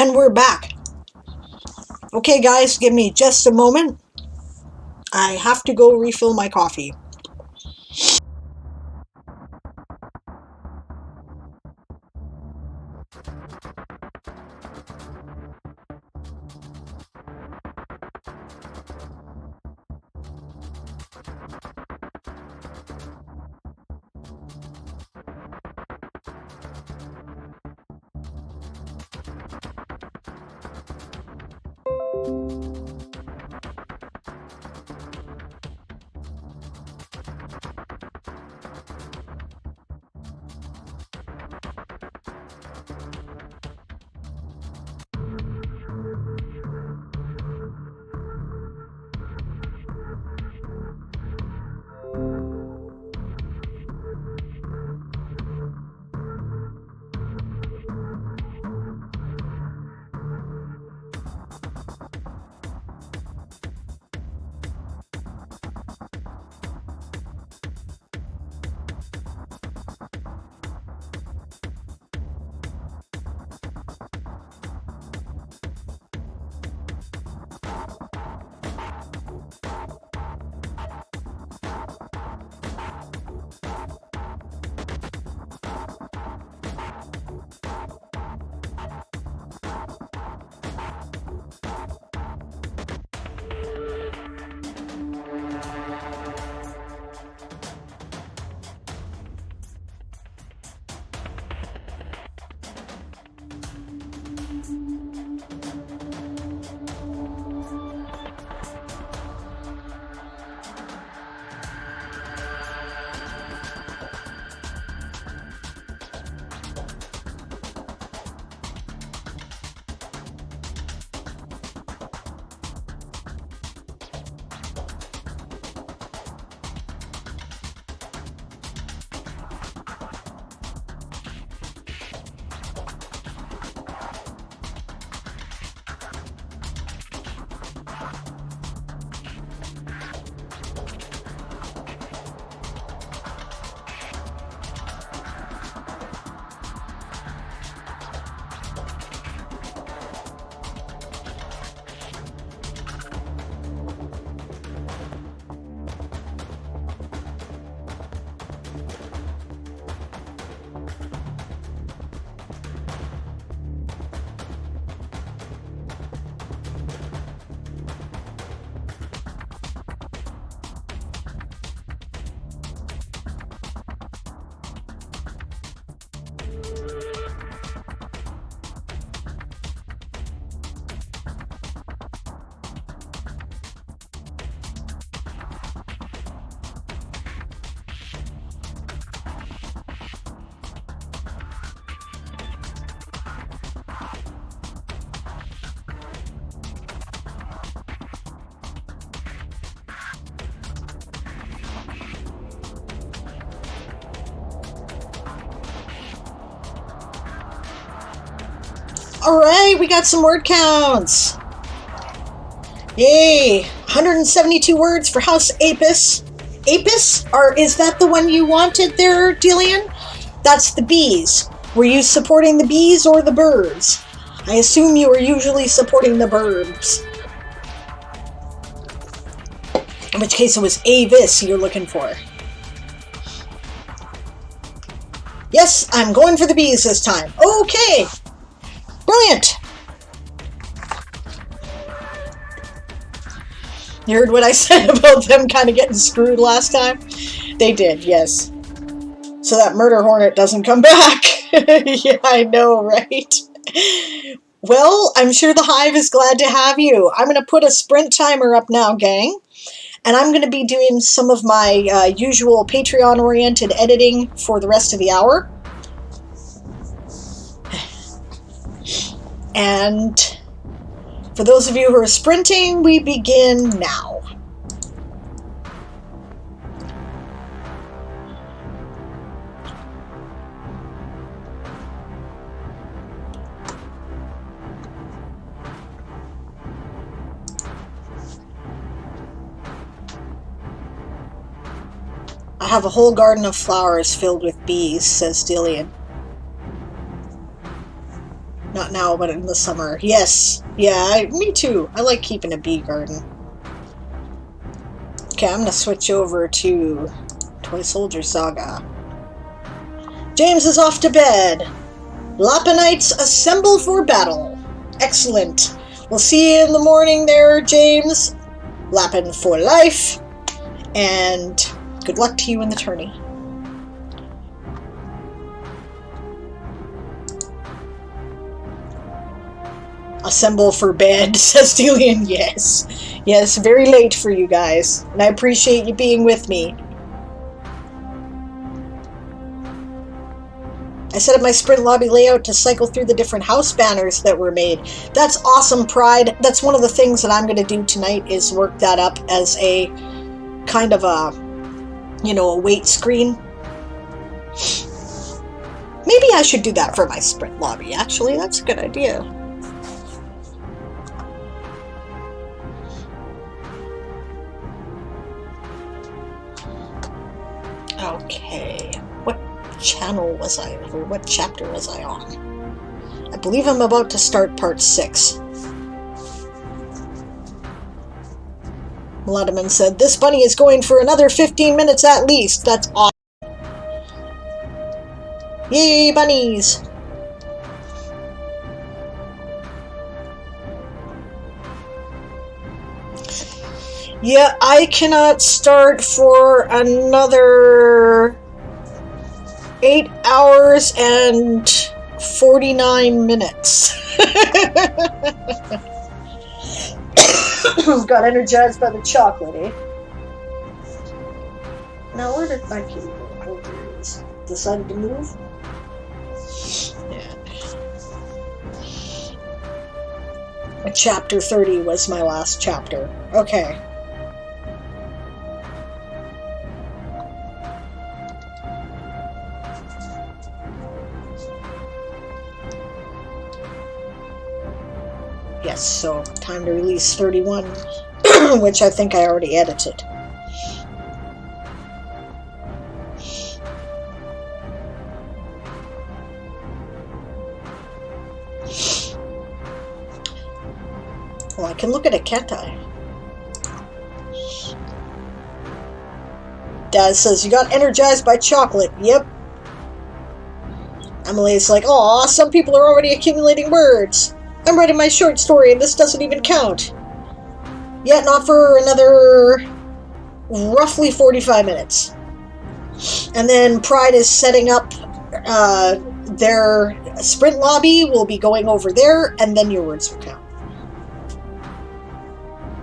And we're back. Okay, guys, give me just a moment. I have to go refill my coffee. Alright, we got some word counts. Yay! 172 words for House Apis. Apis? Or is that the one you wanted there, Dillian? That's the bees. Were you supporting the bees or the birds? I assume you were usually supporting the birds. In which case it was Avis you're looking for. Yes, I'm going for the bees this time. Okay! Brilliant! You heard what I said about them kind of getting screwed last time? They did, yes. So that murder hornet doesn't come back. Yeah, I know, right? Well, I'm sure the hive is glad to have you. I'm going to put a sprint timer up now, gang. And I'm going to be doing some of my usual Patreon-oriented editing for the rest of the hour. And for those of you who are sprinting, we begin now. I have a whole garden of flowers filled with bees, says Dillian. Not now, but in the summer. Yes. Yeah, me too. I like keeping a bee garden. Okay, I'm gonna switch over to Toy Soldier Saga. James is off to bed. Lapinites assemble for battle. Excellent. We'll see you in the morning there, James. Lapin for life. And good luck to you in the tourney. Assemble for bed, says Delian. Yes. Yes, very late for you guys. And I appreciate you being with me. I set up my sprint lobby layout to cycle through the different house banners that were made. That's awesome, Pride. That's one of the things that I'm going to do tonight is work that up as a kind of a, you know, a wait screen. Maybe I should do that for my sprint lobby, actually. That's a good idea. Okay. What channel was I, or what chapter was I on? I believe I'm about to start part 6. Latiman said, "This bunny is going for another 15 minutes at least." That's awesome. Yay, bunnies! Yeah, I cannot start for another 8 hours and 49 minutes. Got energized by the chocolate, eh? Now, where did my kitty go? Oh, there it is. Decided to move? Yeah. Chapter 30 was my last chapter. Okay. Yes, so time to release 31, which I think I already edited. Well, I can look at it, can't I? Dad says, "You got energized by chocolate." Yep. Emily's like, "Aw, some people are already accumulating words. I'm writing my short story and this doesn't even count." Yet not for another roughly 45 minutes. And then Pride is setting up their sprint lobby. We'll be going over there, and then your words will count.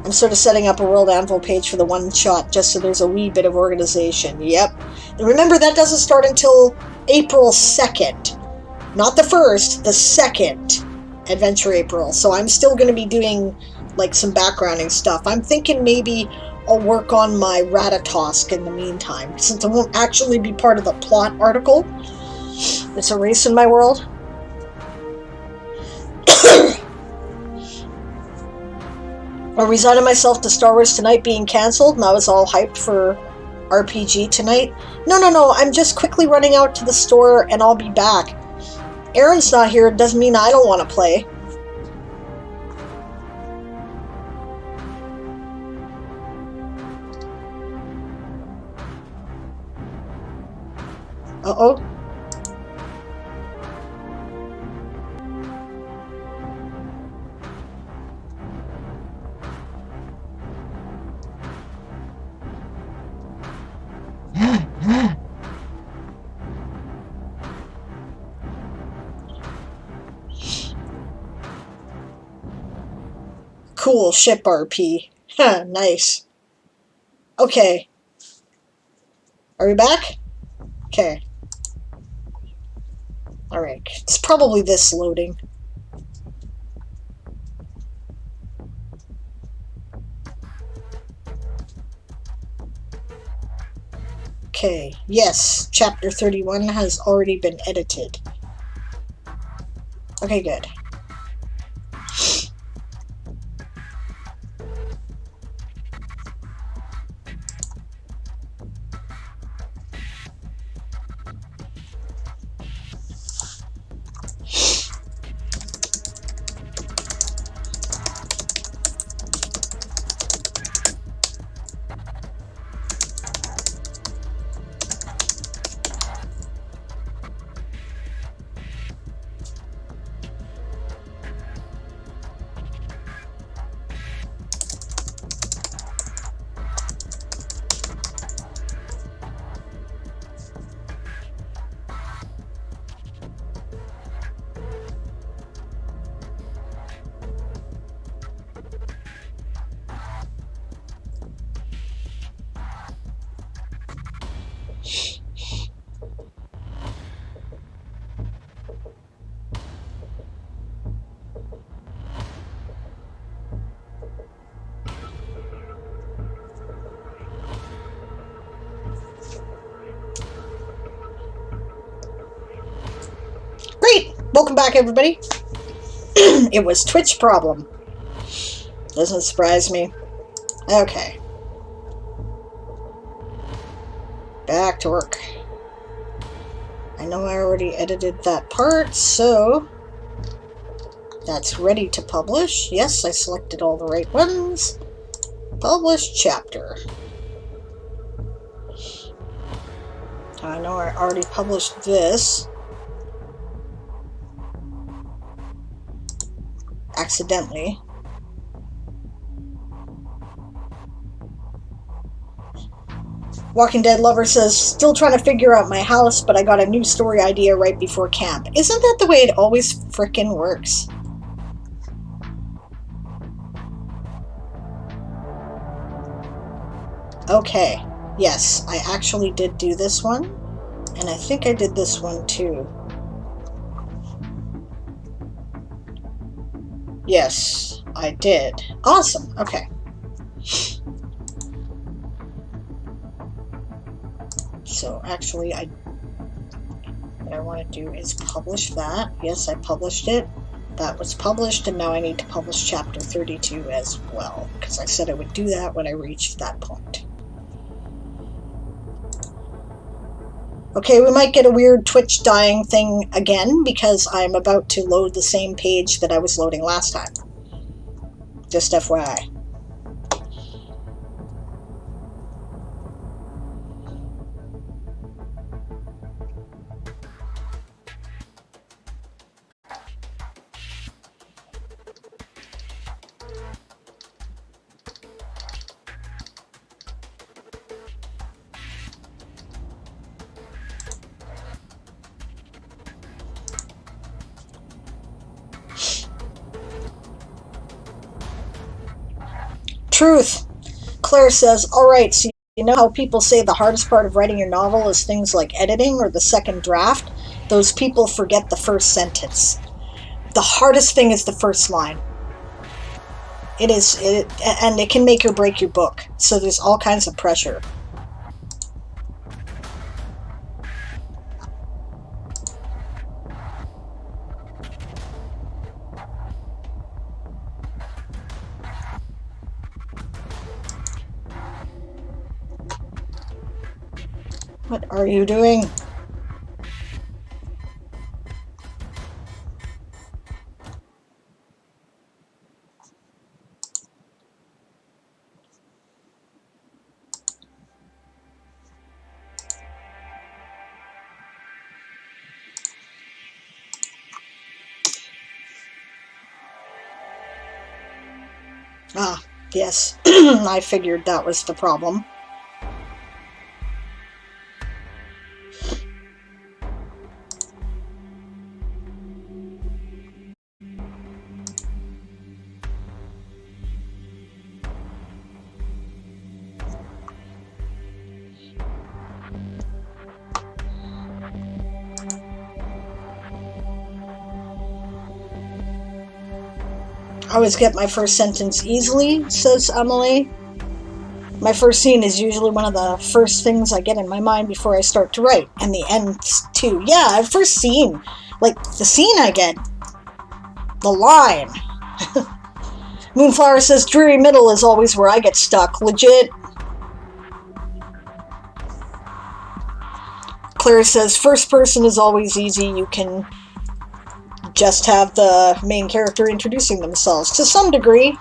I'm sort of setting up a World Anvil page for the one shot, just so there's a wee bit of organization. Yep. And remember, that doesn't start until April 2nd. Not the 1st, the 2nd. Adventure April. So I'm still going to be doing like some backgrounding stuff. I'm thinking maybe I'll work on my Ratatosk in the meantime, since it won't actually be part of the plot article. It's a race in my world. I resigned myself to Star Wars Tonight being cancelled, and I was all hyped for RPG Tonight. No, I'm just quickly running out to the store, and I'll be back. Aaron's not here, doesn't mean I don't want to play. Uh-oh. Cool, ship RP. Huh, nice. Okay. Are we back? Okay. Alright, it's probably this loading. Okay, yes, chapter 31 has already been edited. Okay, good. Welcome back, everybody. It was Twitch problem. Doesn't surprise me. Okay. Back to work. I know I already edited that part, so that's ready to publish. Yes, I selected all the right ones. Publish chapter. I know I already published this. Accidentally. Walking Dead Lover says, still trying to figure out my house, but I got a new story idea right before camp. Isn't that the way it always frickin' works? Okay. Yes, I actually did do this one. And I think I did this one too. Yes, I did. Awesome. Okay. So actually, what I want to do is publish that. Yes, I published it. That was published, and now I need to publish chapter 32 as well, because I said I would do that when I reached that point. Okay, we might get a weird Twitch dying thing again, because I'm about to load the same page that I was loading last time. Just FYI. Truth. Claire says, alright, so you know how people say the hardest part of writing your novel is things like editing or the second draft? Those people forget the first sentence. The hardest thing is the first line. And it can make or break your book. So there's all kinds of pressure. What are you doing? Ah, yes. I figured that was the problem. I always get my first sentence easily, says Emily. My first scene is usually one of the first things I get in my mind before I start to write. And the ends, too. Yeah, first scene. Like, the scene I get. The line. Moonflower says, dreary middle is always where I get stuck. Legit. Claire says, first person is always easy. You can just have the main character introducing themselves to some degree.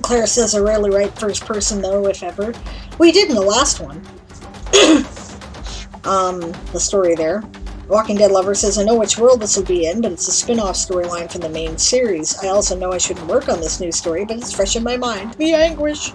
Claire says I rarely write first person though, if ever. We did in the last one. The story there. Walking Dead Lover says, I know which world this will be in, but it's a spin-off storyline from the main series. I also know I shouldn't work on this new story, but it's fresh in my mind. The anguish.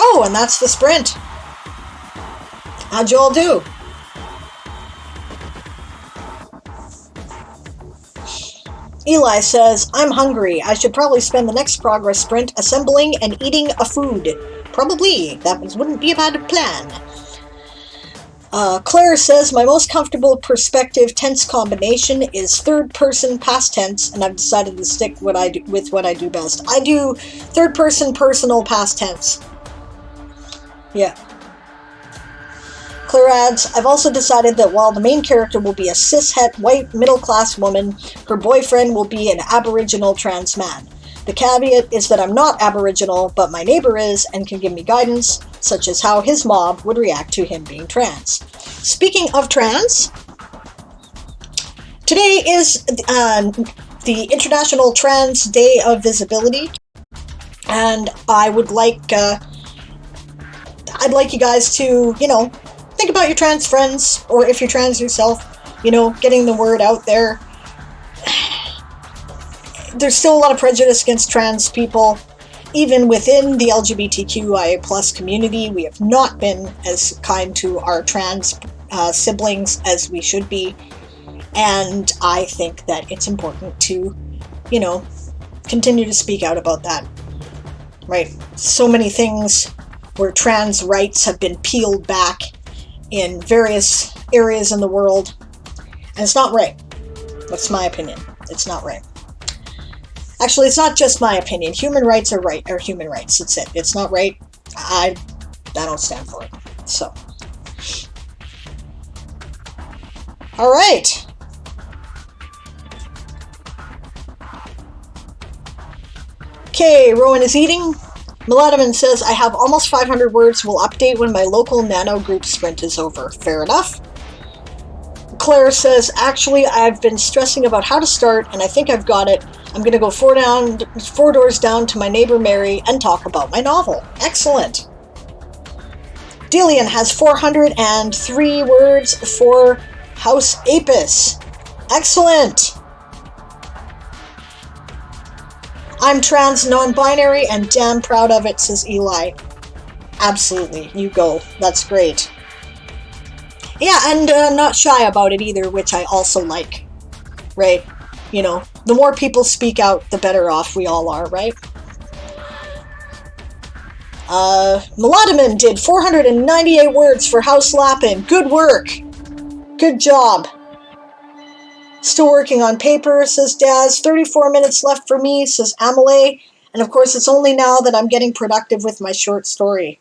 Oh, and that's the sprint. How'd you all do? Eli says, I'm hungry. I should probably spend the next progress sprint assembling and eating a food. Probably. That wouldn't be a bad plan. Claire says, my most comfortable perspective tense combination is third person past tense, and I've decided to stick with what I do best. I do third person personal past tense. Yeah. Claire adds, I've also decided that while the main character will be a cishet white middle-class woman, her boyfriend will be an Aboriginal trans man. The caveat is that I'm not Aboriginal, but my neighbor is and can give me guidance, such as how his mob would react to him being trans. Speaking of trans, today is the International Trans Day of Visibility, and I would like I'd like you guys to, think about your trans friends, or if you're trans yourself, getting the word out there. There's still a lot of prejudice against trans people. Even within the LGBTQIA plus community, we have not been as kind to our trans siblings as we should be. And I think that it's important to, continue to speak out about that. Right? So many things where trans rights have been peeled back in various areas in the world. And it's not right. That's my opinion. It's not right. Actually, it's not just my opinion. Human rights are right, or human rights. That's it. It's not right. I don't stand for it. So. All right. Okay, Rowan is eating. Melodiman says, I have almost 500 words. Will update when my local nano group sprint is over. Fair enough. Claire says, actually, I've been stressing about how to start, and I think I've got it. I'm going to go 4 doors down to my neighbor Mary and talk about my novel. Excellent. Delian has 403 words for House Apis. Excellent! I'm trans, non-binary, and damn proud of it, says Eli. Absolutely, you go. That's great. Yeah, and not shy about it either, which I also like. Right? You know, the more people speak out, the better off we all are, right? Melodiman did 498 words for House Lappin. Good work. Good job. Still working on paper, says Daz. 34 minutes left for me, says Amelie. And of course, it's only now that I'm getting productive with my short story.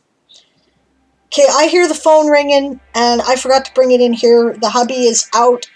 Okay, I hear the phone ringing, and I forgot to bring it in here. The hubby is out.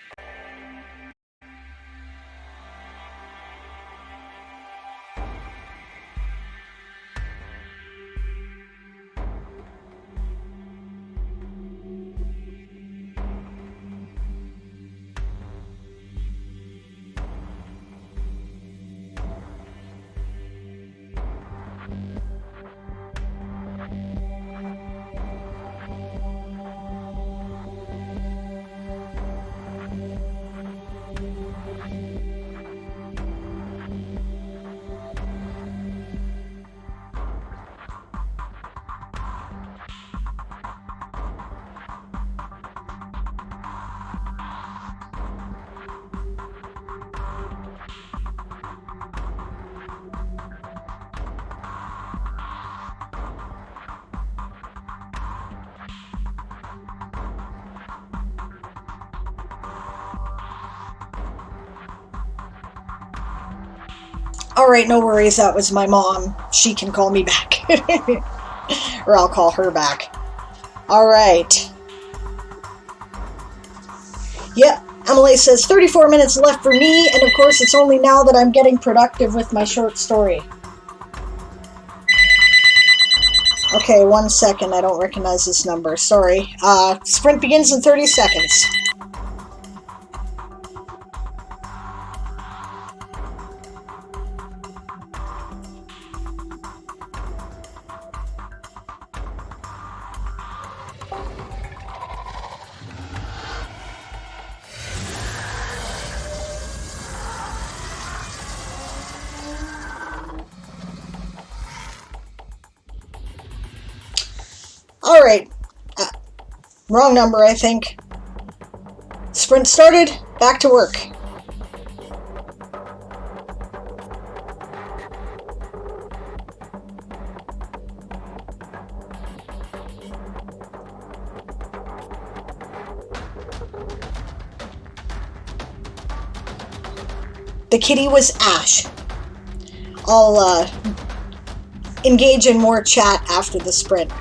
Alright, no worries, that was my mom. She can call me back. Or I'll call her back. Alright. Yep, Emily says 34 minutes left for me, and of course it's only now that I'm getting productive with my short story. Okay, 1 second, I don't recognize this number, sorry. Sprint begins in 30 seconds. Alright. Wrong number, I think. Sprint started. Back to work. The kitty was Ash. I'll engage in more chat after the sprint.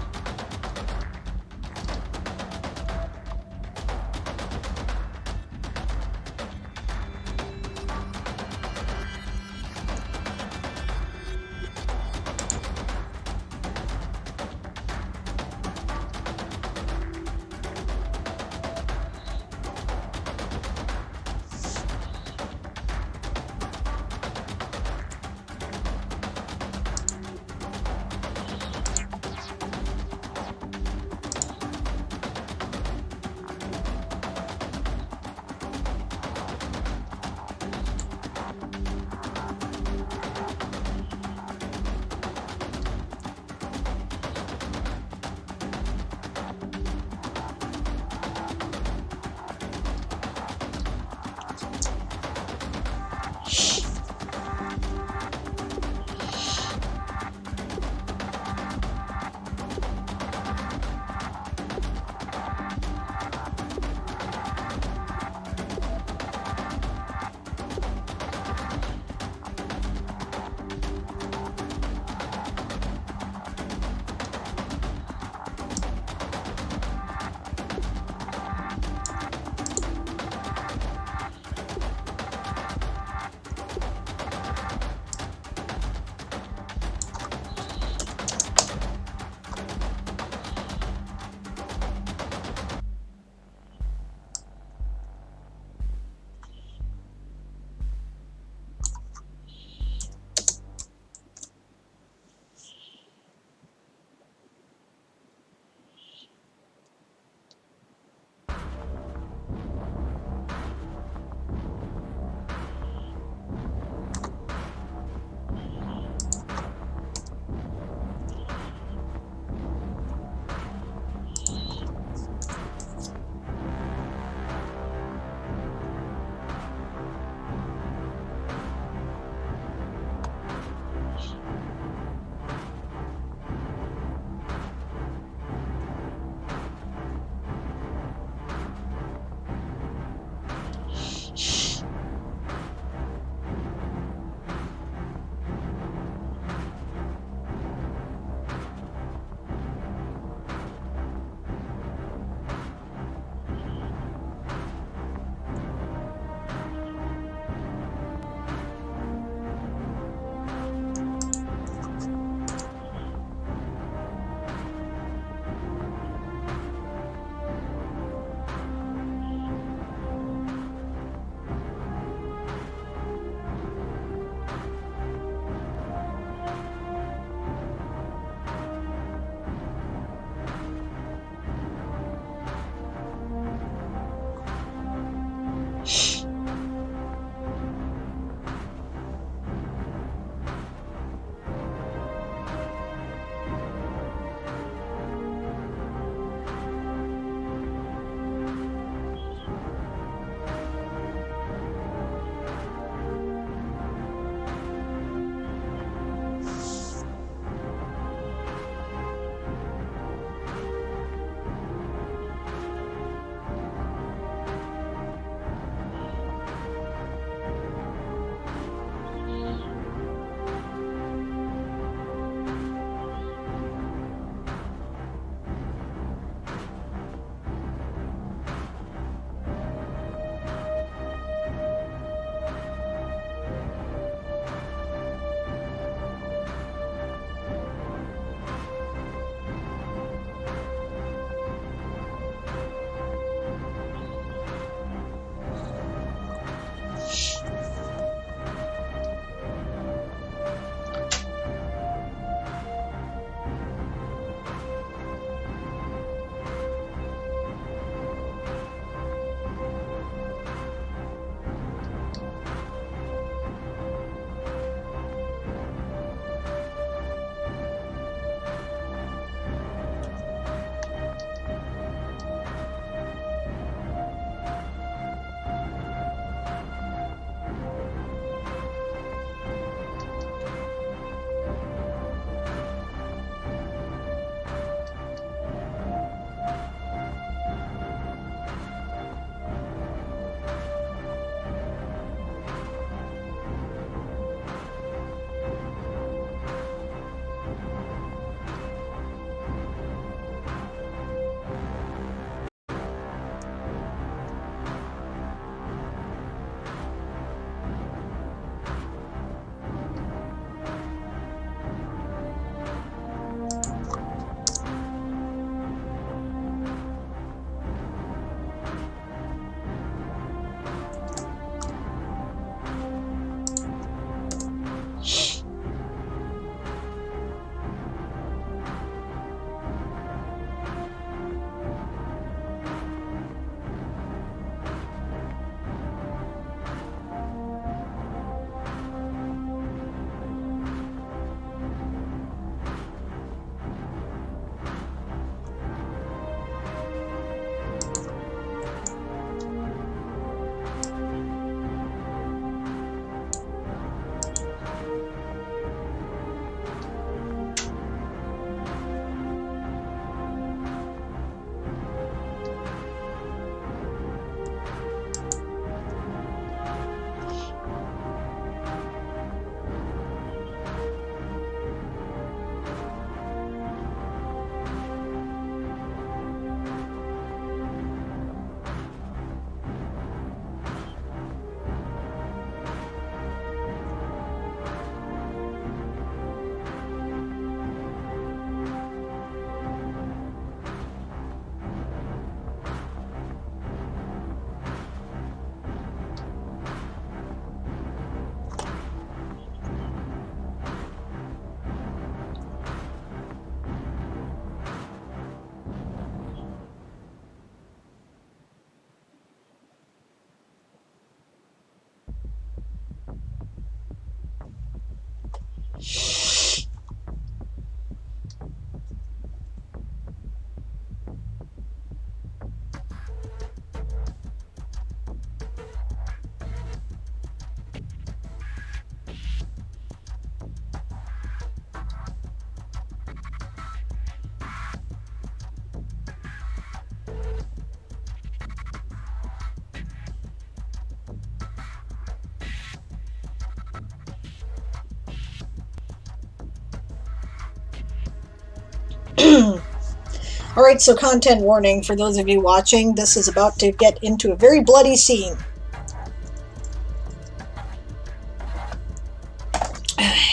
Alright, so content warning for those of you watching. This is about to get into a very bloody scene.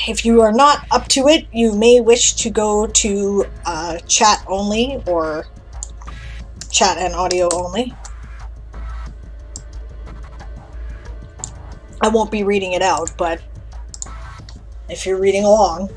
If you are not up to it, you may wish to go to chat only or chat and audio only. I won't be reading it out, but if you're reading along.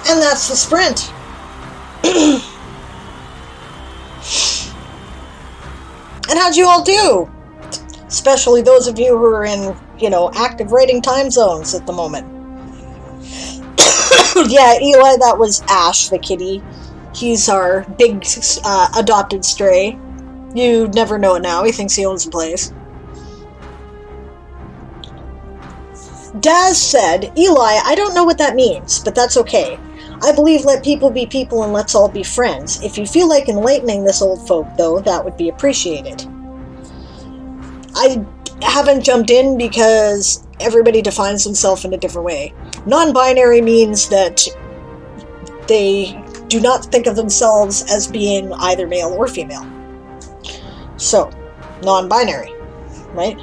And that's the sprint. And how'd you all do? Especially those of you who are in, active writing time zones at the moment. Yeah, Eli, that was Ash, the kitty. He's our big adopted stray. You never know it now. He thinks he owns the place. Daz said, Eli, I don't know what that means, but that's okay. I believe let people be people and let's all be friends. If you feel like enlightening this old folk, though, that would be appreciated. I haven't jumped in because everybody defines themselves in a different way. Non-binary means that they do not think of themselves as being either male or female. So, non-binary, right?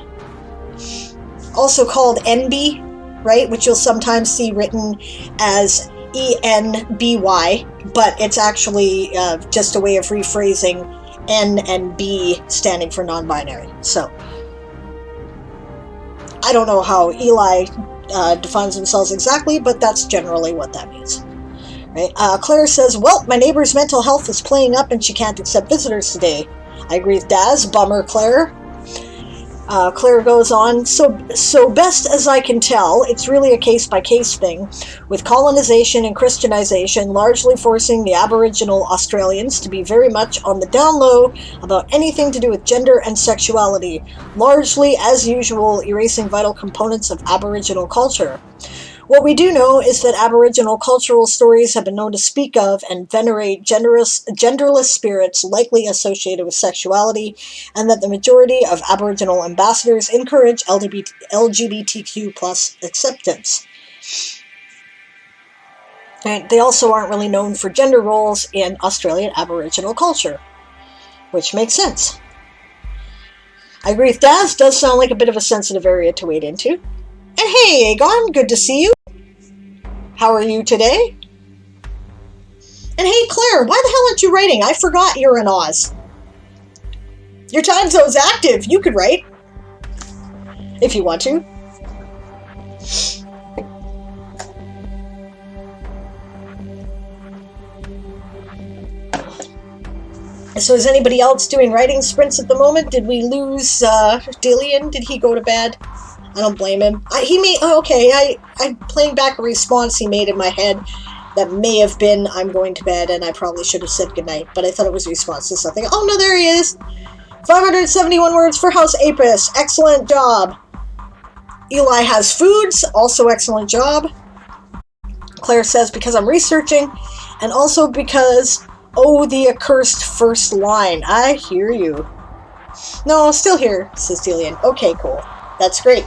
Also called NB, right? Which you'll sometimes see written as ENBY, but it's actually just a way of rephrasing N and B standing for non-binary. So, I don't know how Eli defines themselves exactly, but that's generally what that means. Right? Claire says, well, my neighbor's mental health is playing up and she can't accept visitors today. I agree with Daz. Bummer, Claire. Claire goes on, so best as I can tell, it's really a case-by-case thing, with colonization and Christianization largely forcing the Aboriginal Australians to be very much on the down low about anything to do with gender and sexuality, largely, as usual, erasing vital components of Aboriginal culture. What we do know is that Aboriginal cultural stories have been known to speak of and venerate genderless spirits likely associated with sexuality, and that the majority of Aboriginal ambassadors encourage LGBTQ plus acceptance. And they also aren't really known for gender roles in Australian Aboriginal culture, which makes sense. I agree with Daz, does sound like a bit of a sensitive area to wade into. And hey, Aegon, good to see you. How are you today? And hey, Claire, why the hell aren't you writing? I forgot you're in Oz. Your time zone's active. You could write. If you want to. So is anybody else doing writing sprints at the moment? Did we lose Dillian? Did he go to bed? I don't blame him. I'm playing back a response he made in my head that may have been, I'm going to bed, and I probably should have said goodnight, but I thought it was a response to something. Oh, no, there he is. 571 words for House Apis. Excellent job. Eli has foods. Also excellent job. Claire says, because I'm researching, and also because, oh, the accursed first line. I hear you. No, still here, says Dillian. Okay, cool. That's great.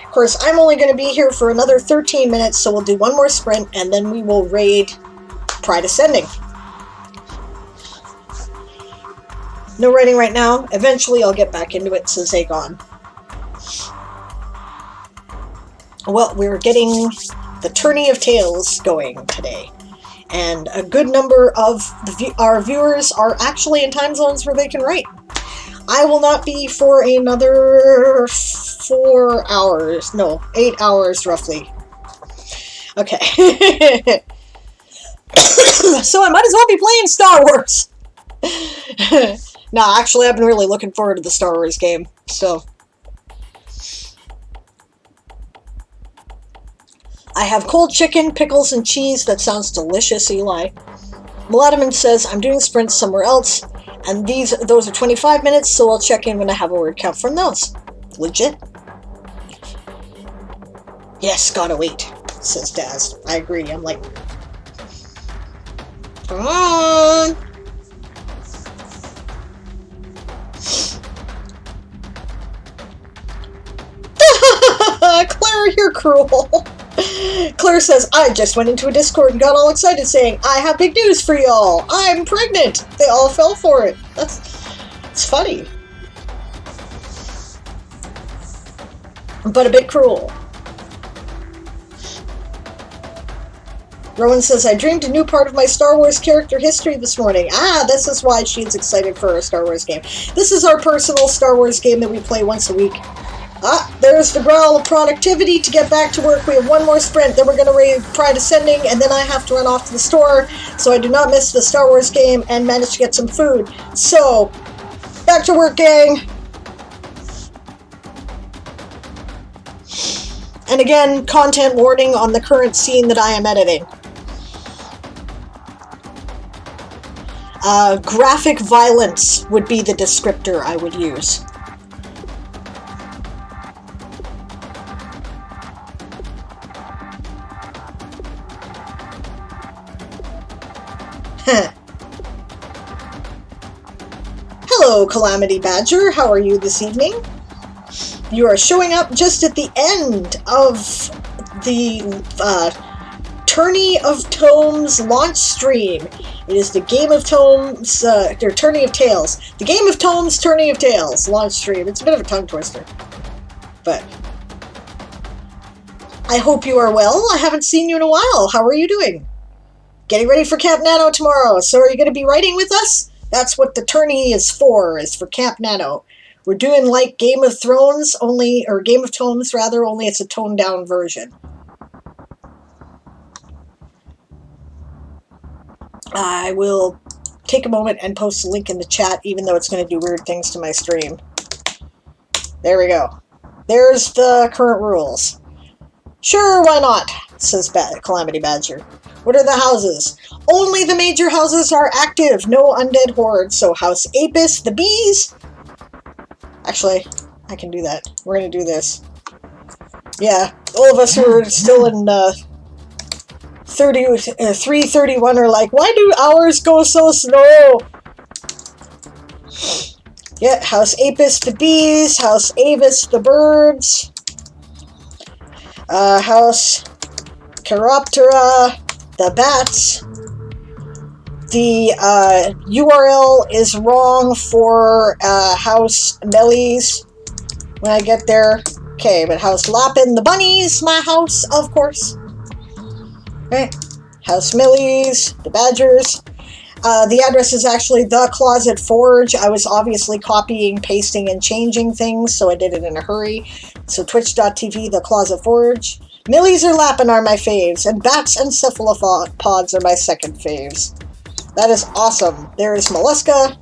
Of course, I'm only going to be here for another 13 minutes, so we'll do one more sprint, and then we will raid Pride Ascending. No writing right now. Eventually, I'll get back into it, says Aegon. Well, we're getting the Tourney of Tales going today, and a good number of our viewers are actually in time zones where they can write. I will not be for another 4 hours. No, 8 hours roughly. Okay. So I might as well be playing Star Wars. No, actually, I've been really looking forward to the Star Wars game. So I have cold chicken, pickles, and cheese. That sounds delicious, Eli. Melodiman says, I'm doing sprints somewhere else, and those are 25 minutes, so I'll check in when I have a word count from those. Legit. Yes, gotta wait, says Daz. I agree. I'm like, come on. Claire, you're cruel. Claire says, I just went into a Discord and got all excited saying, I have big news for y'all. I'm pregnant. They all fell for it. It's funny. But a bit cruel. Rowan says, I dreamed a new part of my Star Wars character history this morning. Ah, this is why she's excited for our Star Wars game. This is our personal Star Wars game that we play once a week. Ah, there's the growl of productivity to get back to work. We have one more sprint, then we're going to try descending, and then I have to run off to the store so I do not miss the Star Wars game and manage to get some food. So, back to work, gang. And again, content warning on the current scene that I am editing. Graphic violence would be the descriptor I would use. Hello, Calamity Badger. How are you this evening? You are showing up just at the end of the Tourney of Tomes launch stream. It is the Game of Tomes, or Tourney of Tales. The Game of Tomes, Tourney of Tales launch stream. It's a bit of a tongue twister. But I hope you are well. I haven't seen you in a while. How are you doing? Getting ready for Camp Nano tomorrow. So are you going to be writing with us? That's what the tourney is for Camp Nano. We're doing like Game of Thrones, only, or Game of Tomes rather, only it's a toned down version. I will take a moment and post a link in the chat, even though it's going to do weird things to my stream. There we go. There's the current rules. Sure, why not? Says Calamity Badger. What are the houses? Only the major houses are active. No undead hordes. So House Apis, the bees. Actually, I can do that. We're going to do this. Yeah, all of us who are still in 331 are like, why do hours go so slow? Yeah, House Apis, the bees. House Avis, the birds. House Chiroptera, the bats. The URL is wrong for House Mellies when I get there. Okay, but House Lapin, the bunnies, my house, of course. Right? House Mellies, the badgers. The address is actually The Closet Forge. I was obviously copying, pasting, and changing things, so I did it in a hurry. So twitch.tv, The Closet Forge. Millies or Lapin are my faves, and bats and cephalopods are my second faves. That is awesome. There is Mollusca,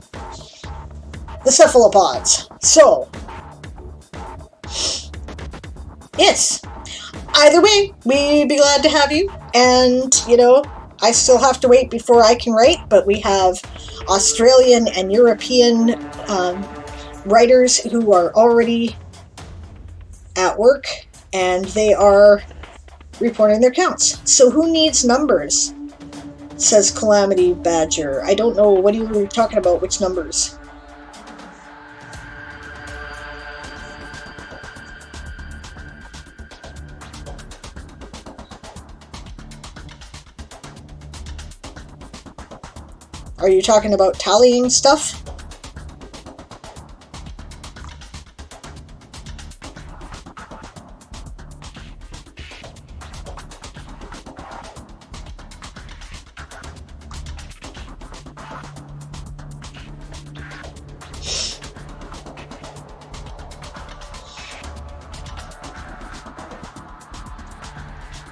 the cephalopods. So, yes. Either way, we'd be glad to have you. And, you know, I still have to wait before I can write, but we have Australian and European writers who are already at work, and they are reporting their counts. So who needs numbers? Says Calamity Badger. I don't know. What are you talking about? Which numbers? Are you talking about tallying stuff?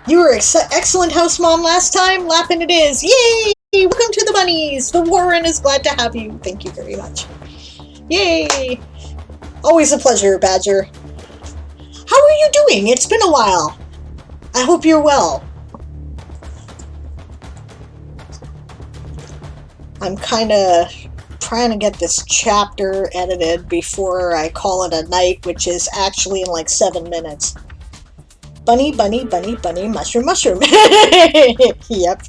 You were excellent house mom last time. Lapin it is. Yay! Welcome to the bunnies. The Warren is glad to have you. Thank you very much. Yay! Always a pleasure, Badger. How are you doing? It's been a while. I hope you're well. I'm kind of trying to get this chapter edited before I call it a night, which is actually in like 7 minutes. Bunny, bunny, bunny, bunny, mushroom, mushroom. Yep.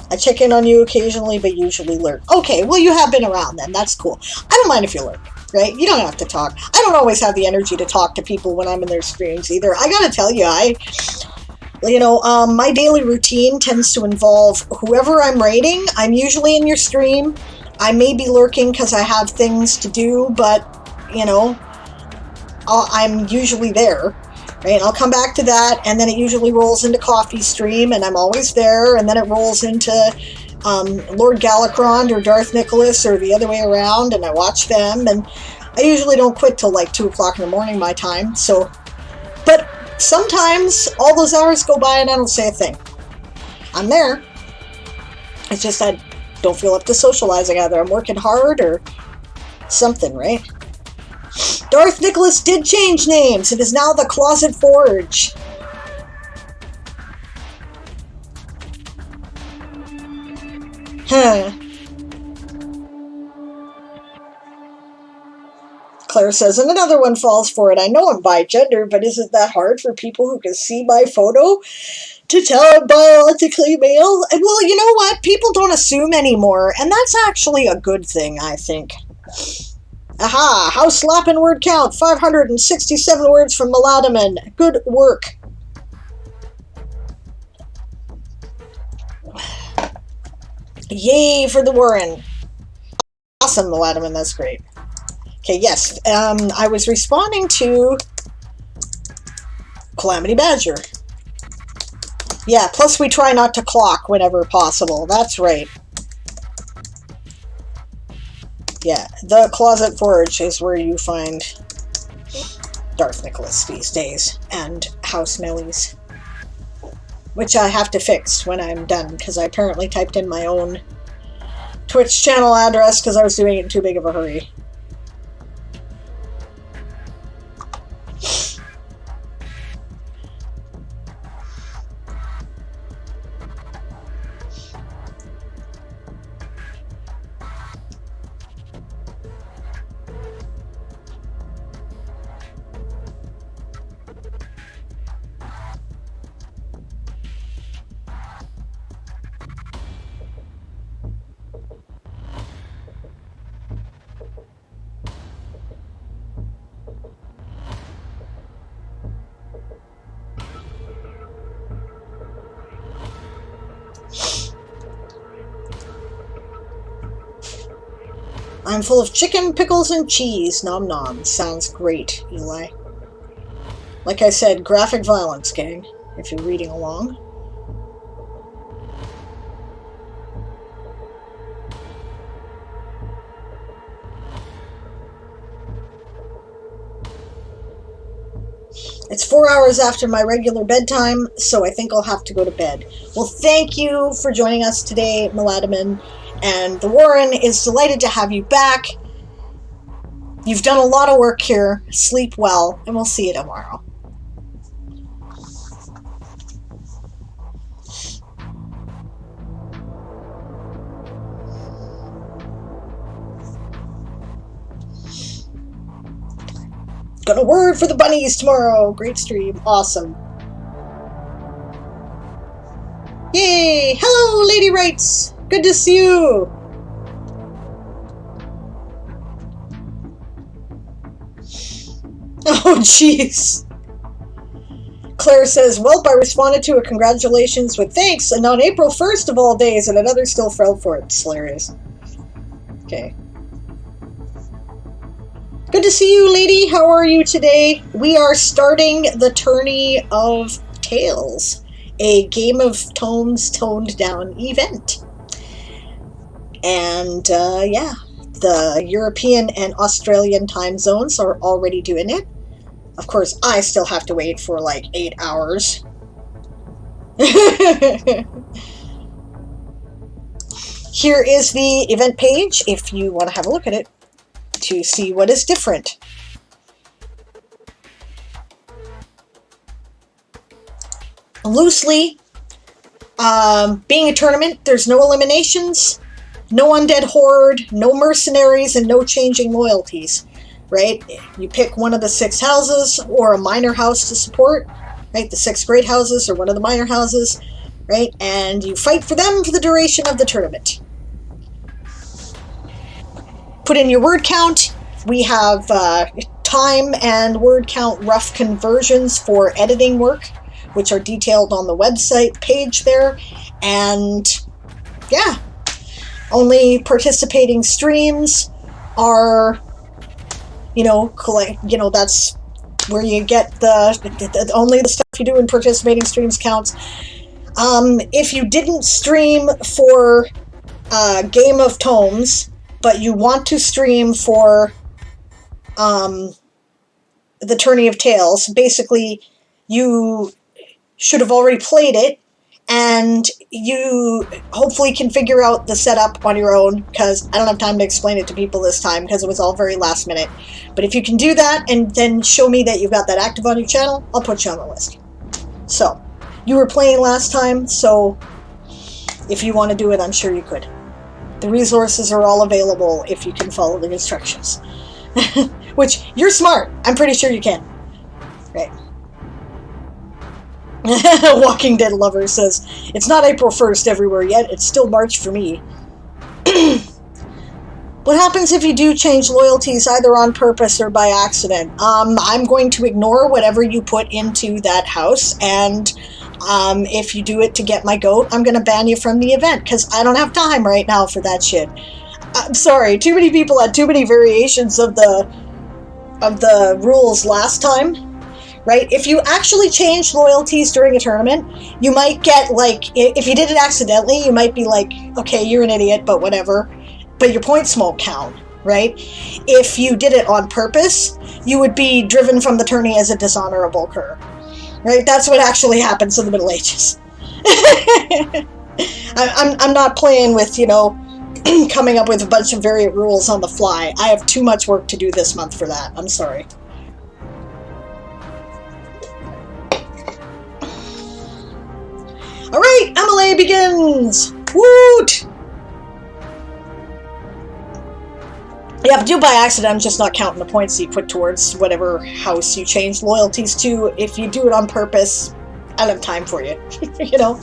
I check in on you occasionally, but usually lurk. Okay, well, you have been around then. That's cool. I don't mind if you lurk, right? You don't have to talk. I don't always have the energy to talk to people when I'm in their streams either. I gotta tell you, my daily routine tends to involve whoever I'm raiding. I'm usually in your stream. I may be lurking because I have things to do, but, you know, I'm usually there, right? I'll come back to that, and then it usually rolls into coffee stream, and I'm always there, and then it rolls into Lord Galacrond or Darth Nicholas or the other way around, and I watch them, and I usually don't quit till like 2 o'clock in the morning my time, so, but sometimes all those hours go by and I don't say a thing. I'm there. It's just I don't feel up to socializing. Either I'm working hard or something, right? Darth Nicholas did change names. It is now the Closet Forge. Huh. Claire says, and another one falls for it. I know I'm bi-gender, but isn't that hard for people who can see my photo to tell I'm biologically male? And well, you know what? People don't assume anymore, and that's actually a good thing, I think. Aha! House slapping word count. 567 words from Meladaman. Good work. Yay for the Warren. Awesome, Meladaman. That's great. Okay, yes. I was responding to Calamity Badger. Yeah, plus we try not to clock whenever possible. That's right. Yeah, the Closet Forge is where you find Darth Nicholas these days, and House Millies. Which I have to fix when I'm done, because I apparently typed in my own Twitch channel address because I was doing it in too big of a hurry. I'm full of chicken, pickles, and cheese. Nom nom. Sounds great, Eli. Like I said, graphic violence, gang, if you're reading along. It's 4 hours after my regular bedtime, so I think I'll have to go to bed. Well, thank you for joining us today, Meladaman. And the Warren is delighted to have you back. You've done a lot of work here. Sleep well, and we'll see you tomorrow. Got a word for the bunnies tomorrow. Great stream. Awesome. Yay! Hello, Lady Rights. Good to see you. Oh, jeez. Claire says, welp, I responded to a congratulations with thanks, and on April 1st of all days, and another still fell for it. It's hilarious. Okay. Good to see you, lady. How are you today? We are starting the Tourney of Tales, a Game of Tones toned down event. And, yeah, the European and Australian time zones are already doing it. Of course, I still have to wait for, like, 8 hours. Here is the event page, if you want to have a look at it, to see what is different. Loosely, being a tournament, there's no eliminations, no undead horde, no mercenaries, and no changing loyalties, right? You pick one of the 6 houses or a minor house to support, right? The 6 great houses or one of the minor houses, right? And you fight for them for the duration of the tournament. Put in your word count. We have time and word count rough conversions for editing work, which are detailed on the website page there. And yeah, only participating streams are, that's where you get only the stuff you do in participating streams counts. If you didn't stream for Game of Tomes, but you want to stream for the Tourney of Tales. Basically, you should have already played it, and you hopefully can figure out the setup on your own, because I don't have time to explain it to people this time because it was all very last minute. But if you can do that and then show me that you've got that active on your channel, I'll put you on the list. So, you were playing last time, so if you want to do it, I'm sure you could. The resources are all available if you can follow the instructions. Which, you're smart. I'm pretty sure you can. Right. Walking Dead Lover says, it's not April 1st everywhere yet, it's still March for me. What happens if you do change loyalties either on purpose or by accident? I'm going to ignore whatever you put into that house, and if you do it to get my goat, I'm going to ban you from the event, because I don't have time right now for that shit. I'm sorry, too many people had too many variations of the rules last time. Right? If you actually change loyalties during a tournament, you might get, like, if you did it accidentally, you might be like, okay, you're an idiot, but whatever. But your points won't count, right? If you did it on purpose, you would be driven from the tourney as a dishonorable cur. Right? That's what actually happens in the Middle Ages. I'm not playing with, you know, coming up with a bunch of variant rules on the fly. I have too much work to do this month for that. I'm sorry. Alright, MLA begins! Woot! Yeah, but do by accident, I'm just not counting the points you put towards whatever house you change loyalties to. If you do it on purpose, I don't have time for you. You know?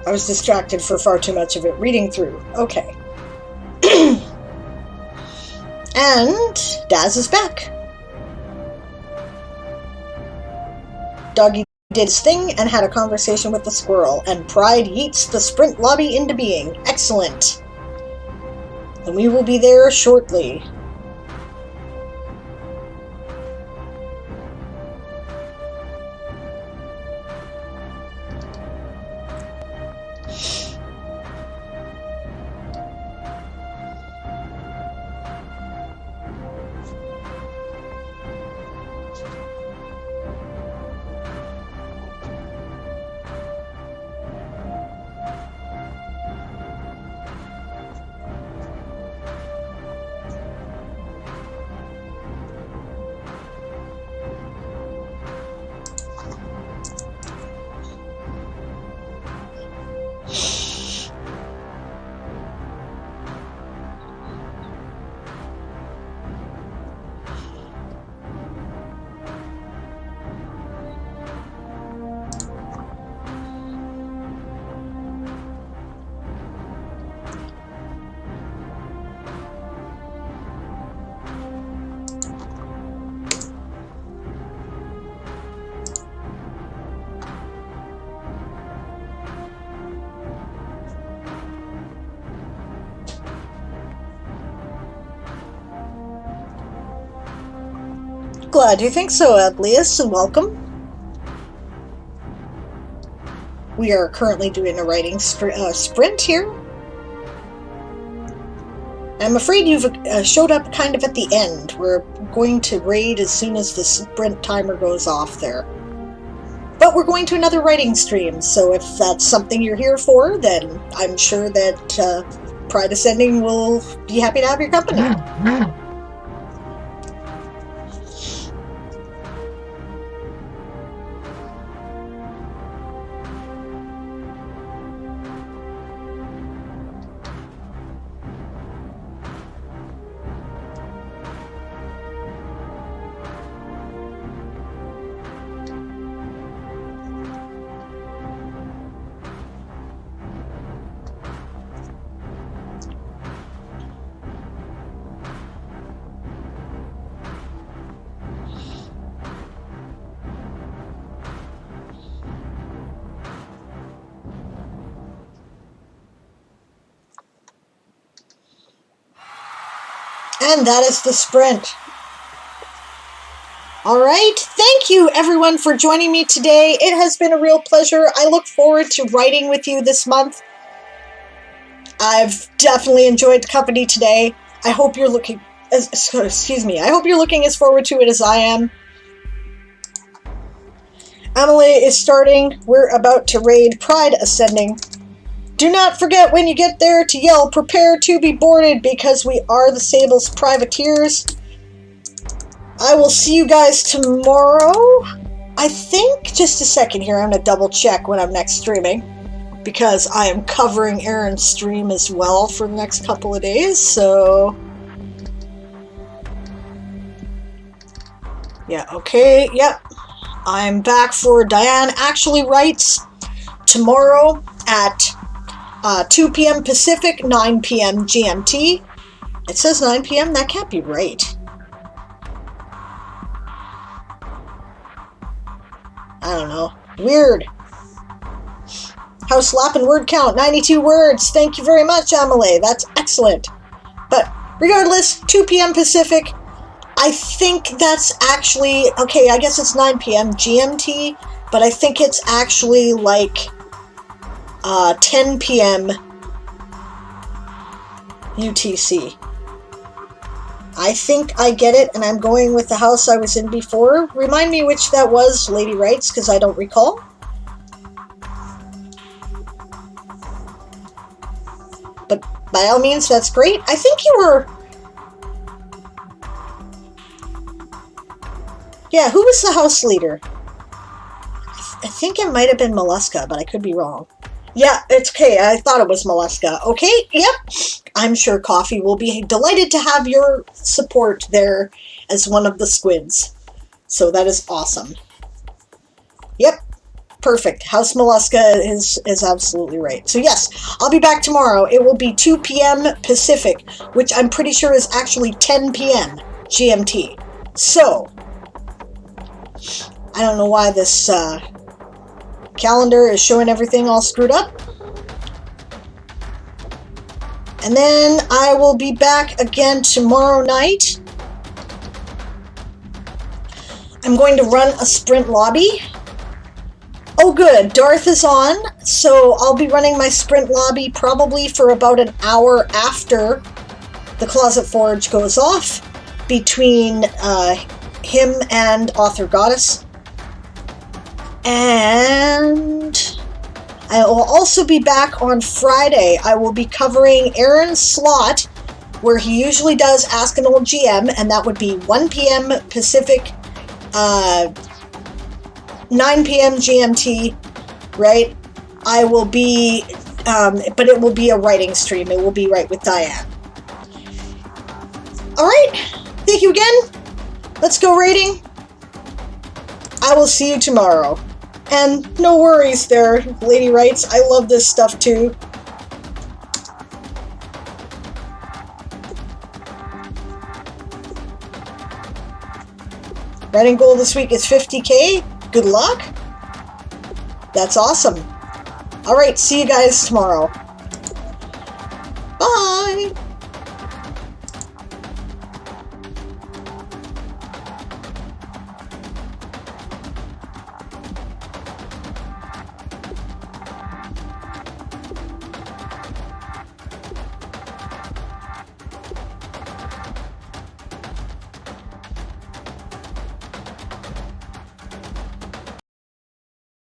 I was distracted for far too much of it reading through. Okay. And Daz is back. Doggy did his thing and had a conversation with the squirrel, and Pride yeets the sprint lobby into being. Excellent. And we will be there shortly. Glad you think so, Adlius, and welcome. We are currently doing a writing sprint here. I'm afraid you've showed up kind of at the end. We're going to raid as soon as the sprint timer goes off there. But we're going to another writing stream, so if that's something you're here for, then I'm sure that Pride Ascending will be happy to have your company. And that is the sprint. All right. Thank you, everyone, for joining me today. It has been a real pleasure. I look forward to writing with you this month. I've definitely enjoyed the company today. I hope you're looking I hope you're looking as forward to it as I am. Emily is starting. We're about to raid Pride Ascending. Do not forget when you get there to yell, "Prepare to be boarded," because we are the Sable's privateers. I will see you guys tomorrow. I think, just a second here, I'm going to double check when I'm next streaming, because I am covering Aaron's stream as well for the next couple of days, so... Yeah, okay, yep. I'm back for Diane Actually Writes tomorrow at 2 p.m. Pacific, 9 p.m. GMT. It says 9 p.m.? That can't be right. I don't know. Weird. House slap and word count, 92 words. Thank you very much, Amelie. That's excellent. But regardless, 2 p.m. Pacific. I think that's actually... Okay, I guess it's 9 p.m. GMT, but I think it's actually like 10 p.m. UTC. I think I get it, and I'm going with the house I was in before. Remind me which that was, Lady Writes, because I don't recall. But by all means, that's great. I think you were... Yeah, who was the house leader? I think it might have been Mollusca, but I could be wrong. Yeah, it's okay. I thought it was Mollusca. Okay, yep. I'm sure Coffee will be delighted to have your support there as one of the squids. So that is awesome. Yep, perfect. House Mollusca is absolutely right. So yes, I'll be back tomorrow. It will be 2 p.m. Pacific, which I'm pretty sure is actually 10 p.m. GMT. So, I don't know why this calendar is showing everything all screwed up. And then I will be back again tomorrow night. I'm going to run a sprint lobby. Oh good, Darth is on, so I'll be running my sprint lobby probably for about an hour after the Closet Forge goes off, between him and Author Goddess. And I will also be back on Friday. I will be covering Aaron's slot, where he usually does Ask an Old GM, and that would be 1 p.m. Pacific, 9 p.m. GMT, right? I will be, but it will be a writing stream. It will be right with Diane. All right. Thank you again. Let's go raiding. I will see you tomorrow. And no worries there, Lady Writes. I love this stuff too. Writing goal this week is 50K. Good luck. That's awesome. All right, see you guys tomorrow. Bye.